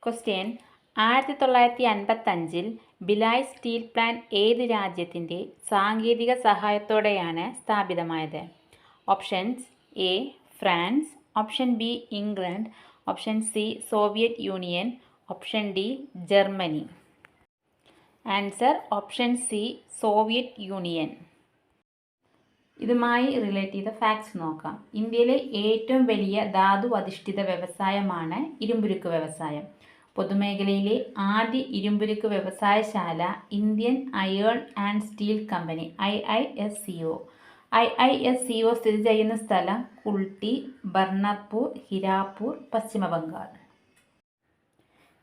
Question 1955 Bhilai steel plant ഏത് രാജ്യത്തിൻ്റെ സാങ്കേതിക സഹായത്തോടെയാണ് സ്ഥാപിതമായത്? Options A France, option B England, option C Soviet union, option D Germany. Answer option C Soviet union. ഇതുമായി relate ചെയ്ത facts നോക്കാം. ഇന്ത്യയിലെ ഏറ്റവും വലിയ ധാതു അധിഷ്ഠിത വ്യവസായമാണ് ഇരുമ്പുരുക്ക് വ്യവസായം. പൊതുമേഖലയിലെ ആദ്യ ഇരുമ്പുരുക്ക് വ്യവസായശാല Indian iron and steel company IISCO. IISCO സ്ഥിതി ചെയ്യുന്ന സ്ഥലം കുൾട്ടി, ബർണപ്പൂർ, ഹിരാപൂർ, പശ്ചിമ ബംഗാൾ.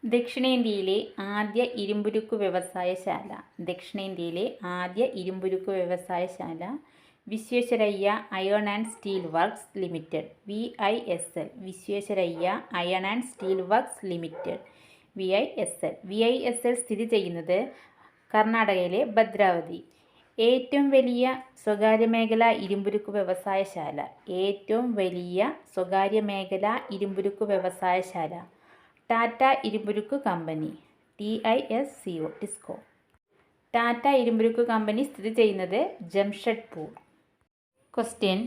ദക്ഷിണേന്ത്യയിലെ ആദ്യ ഇരുമ്പുരുക്ക് വ്യവസായശാല. ദക്ഷിണേന്ത്യയിലെ ആദ്യ ഇരുമ്പുരുക്ക് വ്യവസായശാല Visvesvaraya iron and steel works limited VISL. Visvesvaraya iron and steel works limited VISL. VISL സ്ഥിതി ചെയ്യുന്നത് കർണാടകയിലെ ഭദ്രാവതി. ഏറ്റവും വലിയ സ്വകാര്യ മേഖല ഇരുമ്പുരുക്ക് വ്യവസായശാല. ഏറ്റവും വലിയ സ്വകാര്യ മേഖല ഇരുമ്പുരുക്ക് വ്യവസായശാല ടാറ്റ ഇരുമ്പുരുക്ക് കമ്പനി TISCO. ടാറ്റ ഇരുമ്പുരുക്ക് കമ്പനി സ്ഥിതി ചെയ്യുന്നത് ജംഷഡ്പൂർ. ക്വസ്റ്റ്യൻ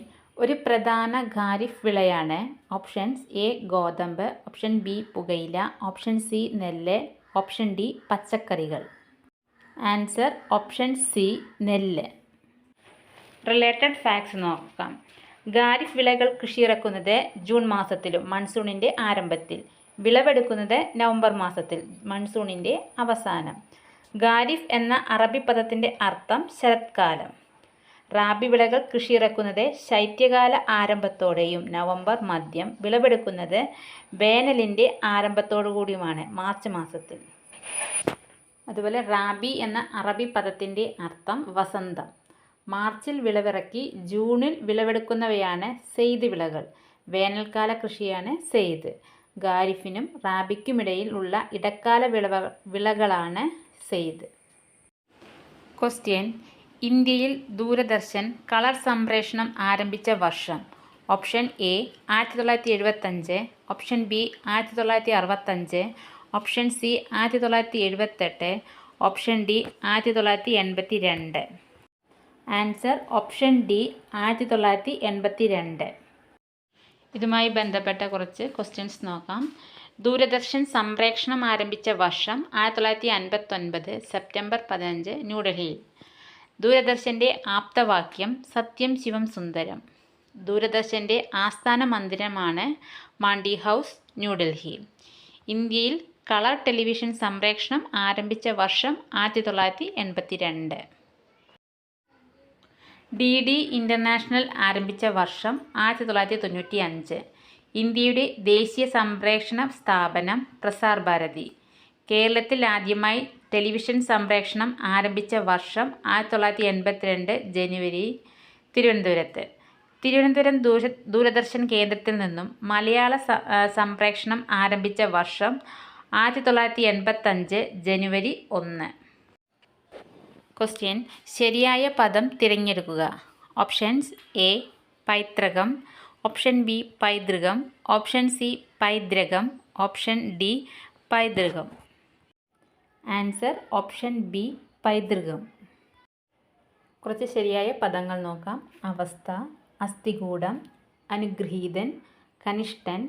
ഒരു പ്രധാന ഖാരിഫ് വിളയാണ്? ഓപ്ഷൻസ് എ ഗോതമ്പ്, ഓപ്ഷൻ ബി പുകയില, ഓപ്ഷൻ സി നെല്ല്, ഓപ്ഷൻ ഡി പച്ചക്കറികൾ. ആൻസർ ഓപ്ഷൻ സി നെല്ല്. റിലേറ്റഡ് ഫാക്ട്സ് നോക്കാം. ഖാരിഫ് വിളകൾ കൃഷിയിറക്കുന്നത് ജൂൺ മാസത്തിലും മൺസൂണിൻ്റെ ആരംഭത്തിൽ, വിളവെടുക്കുന്നത് നവംബർ മാസത്തിൽ, മൺസൂണിൻ്റെ അവസാനം. ഖാരിഫ് എന്ന അറബി പദത്തിൻ്റെ അർത്ഥം ശരത്കാലം. റാബി വിളകൾ കൃഷിയിറക്കുന്നത് ശൈത്യകാല ആരംഭത്തോടെയും നവംബർ മധ്യം, വിളവെടുക്കുന്നത് വേനലിൻ്റെ ആരംഭത്തോടുകൂടിയുമാണ് മാർച്ച് മാസത്തിൽ. അതുപോലെ റാബി എന്ന അറബി പദത്തിൻ്റെ അർത്ഥം വസന്തം. മാർച്ചിൽ വിളവിറക്കി ജൂണിൽ വിളവെടുക്കുന്നവയാണ് സെയ്ദ് വിളകൾ. വേനൽക്കാല കൃഷിയാണ് സെയ്ദ്. ഖാരിഫിനും റാബിക്കുമിടയിൽ ഉള്ള ഇടക്കാല വിളകളാണ് സെയ്ദ്. ക്വസ്റ്റ്യൻ ഇന്ത്യയിൽ ദൂരദർശൻ കളർ സംപ്രേഷണം ആരംഭിച്ച വർഷം? Option A 1975, option B 1965, option C 1978, option D 1982. Answer option D 1982. ഇതുമായി ബന്ധപ്പെട്ട കുറച്ച് ക്വസ്റ്റ്യൻസ് നോക്കാം. ദൂരദർശൻ സംപ്രേഷണം ആരംഭിച്ച വർഷം 1959 സെപ്റ്റംബർ 15 ന്യൂഡൽഹിയിൽ. ദൂരദർശൻ്റെ ആപ്തവാക്യം സത്യം ശിവം സുന്ദരം. ദൂരദർശൻ്റെ ആസ്ഥാന മന്ദിരമാണ് മാണ്ഡി ഹൗസ്, ന്യൂഡൽഹി. ഇന്ത്യയിൽ കളർ ടെലിവിഷൻ സംപ്രേഷണം ആരംഭിച്ച വർഷം 1982. DD ഇൻ്റർനാഷണൽ ആരംഭിച്ച വർഷം 1995. ഇന്ത്യയുടെ ദേശീയ സംപ്രേഷണ സ്ഥാപനം പ്രസാർ ഭാരതി. കേരളത്തിൽ ആദ്യമായി ടെലിവിഷൻ സംപ്രേഷണം ആരംഭിച്ച വർഷം 1982 ജനുവരി, തിരുവനന്തപുരത്ത്. തിരുവനന്തപുരം ദൂരദർശൻ കേന്ദ്രത്തിൽ നിന്നും മലയാള സംപ്രേഷണം ആരംഭിച്ച വർഷം 1985 ജനുവരി 1. ക്വസ്റ്റ്യൻ ശരിയായ പദം തിരഞ്ഞെടുക്കുക. ഓപ്ഷൻസ് എ പൈതൃകം, ഓപ്ഷൻ ബി പൈതൃകം, ഓപ്ഷൻ സി പൈതൃകം, ഓപ്ഷൻ ഡി പൈതൃകം. ആൻസർ ഓപ്ഷൻ ബി പൈതൃകം. കുറച്ച് ശരിയായ പദങ്ങൾ നോക്കാം. അവസ്ഥ, അസ്ഥികൂടം, അനുഗൃഹീതൻ, കനിഷ്ഠൻ,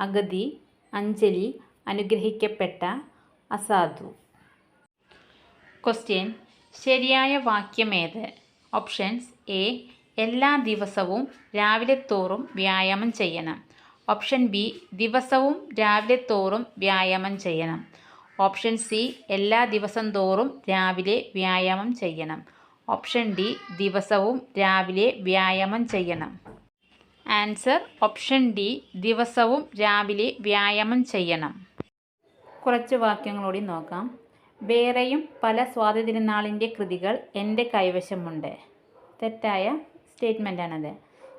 അഗതി, അഞ്ജലി, അനുഗ്രഹിക്കപ്പെട്ട, അസാധു. ക്വസ്റ്റ്യൻ ശരിയായ വാക്യമേത്? ഓപ്ഷൻസ് എ എല്ലാ ദിവസവും രാവിലെ തോറും വ്യായാമം ചെയ്യണം, ഓപ്ഷൻ ബി ദിവസവും രാവിലെ തോറും വ്യായാമം ചെയ്യണം, ഓപ്ഷൻ സി എല്ലാ ദിവസം തോറും രാവിലെ വ്യായാമം ചെയ്യണം, ഓപ്ഷൻ ഡി ദിവസവും രാവിലെ വ്യായാമം ചെയ്യണം. ആൻസർ ഓപ്ഷൻ ഡി ദിവസവും രാവിലെ വ്യായാമം ചെയ്യണം. കുറച്ച് വാക്യങ്ങളൂടി നോക്കാം. വേറെയും പല സ്വാതിതിരുനാളിൻ്റെ കൃതികൾ എൻ്റെ കൈവശമുണ്ട്. തെറ്റായ സ്റ്റേറ്റ്മെൻറ്റാണത്.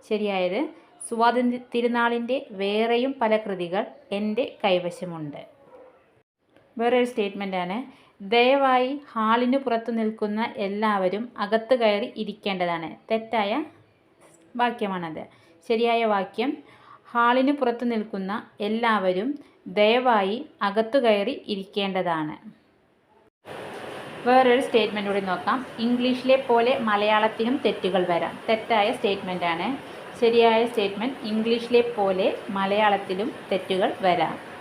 ശരിയായത് സ്വാതി തിരുനാളിൻ്റെ വേറെയും പല കൃതികൾ എൻ്റെ കൈവശമുണ്ട്. വേറൊരു സ്റ്റേറ്റ്മെൻറ്റാണ് ദയവായി ഹാളിന് പുറത്തു നിൽക്കുന്ന എല്ലാവരും അകത്ത് കയറി ഇരിക്കേണ്ടതാണ്. തെറ്റായ വാക്യമാണത്. ശരിയായ വാക്യം ഹാളിന് പുറത്ത് നിൽക്കുന്ന എല്ലാവരും ദയവായി അകത്തു കയറി ഇരിക്കേണ്ടതാണ്. വേറൊരു സ്റ്റേറ്റ്മെൻറ്റ് കൂടി നോക്കാം. ഇംഗ്ലീഷിലെ പോലെ മലയാളത്തിനും തെറ്റുകൾ വരാം. തെറ്റായ സ്റ്റേറ്റ്മെൻറ്റാണ്. ശരിയായ സ്റ്റേറ്റ്മെൻറ്റ് ഇംഗ്ലീഷിലെ പോലെ മലയാളത്തിലും തെറ്റുകൾ വരാം.